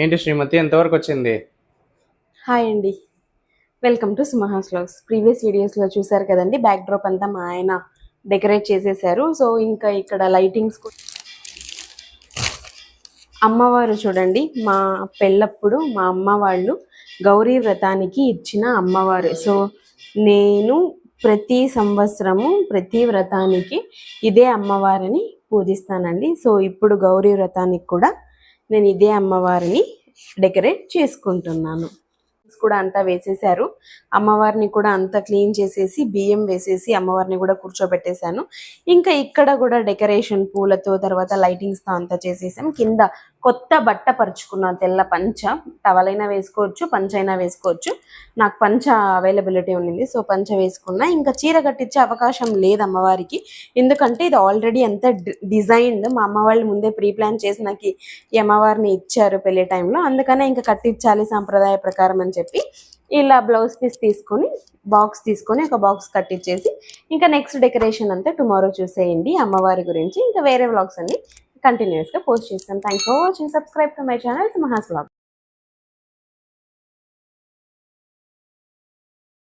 ఏంటి శ్రీమతి ఎంతవరకు వచ్చింది? హాయ్ అండి, వెల్కమ్ టు సుమహాస్ వ్లాగ్స్. ప్రీవియస్ వీడియోస్లో చూసారు కదండి, బ్యాక్ డ్రాప్ అంతా మా ఆయన డెకరేట్ చేసేసారు. సో ఇంకా ఇక్కడ లైటింగ్స్ అమ్మవారు చూడండి, మా పెళ్ళప్పుడు మా అమ్మ వాళ్ళు గౌరీ వ్రతానికి ఇచ్చిన అమ్మవారు. సో నేను ప్రతి సంవత్సరము ప్రతి వ్రతానికి ఇదే అమ్మవారిని పూజిస్తానండి. సో ఇప్పుడు గౌరీ వ్రతానికి కూడా నేను ఇదే అమ్మవారిని డెకరేట్ చేసుకుంటున్నాను. కూడా అంతా వేసేసారు. అమ్మవారిని కూడా అంతా క్లీన్ చేసేసి బియ్యం వేసేసి అమ్మవారిని కూడా కూర్చోబెట్టేశాను. ఇంకా ఇక్కడ కూడా డెకరేషన్ పూలతో తర్వాత లైటింగ్స్తో అంతా చేసేసాం. కింద కొత్త బట్ట పరుచుకున్న తెల్ల పంచ, టవలైనా వేసుకోవచ్చు, పంచ అయినా వేసుకోవచ్చు. నాకు పంచ అవైలబిలిటీ ఉండింది, సో పంచ వేసుకున్నా. ఇంకా చీర కట్టించే అవకాశం లేదు అమ్మవారికి, ఎందుకంటే ఇది ఆల్రెడీ అంతా డిజైన్డ్. మా అమ్మ వాళ్ళు ముందే ప్రీ ప్లాన్ చేసి నాకు ఈ అమ్మవారిని ఇచ్చారు పెళ్లి టైంలో, అందుకనే ఇంకా కట్టించాలి సాంప్రదాయ ప్రకారం అని చెప్పి ఇలా బ్లౌజ్ పీస్ తీసుకొని ఒక బాక్స్ కట్టించేసి ఇంకా నెక్స్ట్ డెకరేషన్ అంతా టుమారో చూసేయండి అమ్మవారి గురించి. ఇంకా వేరే వ్లాగ్స్ అన్ని కంటిన్యూస్గా పోస్ట్ చేస్తాను. Thanks for watching. Subscribe to my channel Sumahas vlog.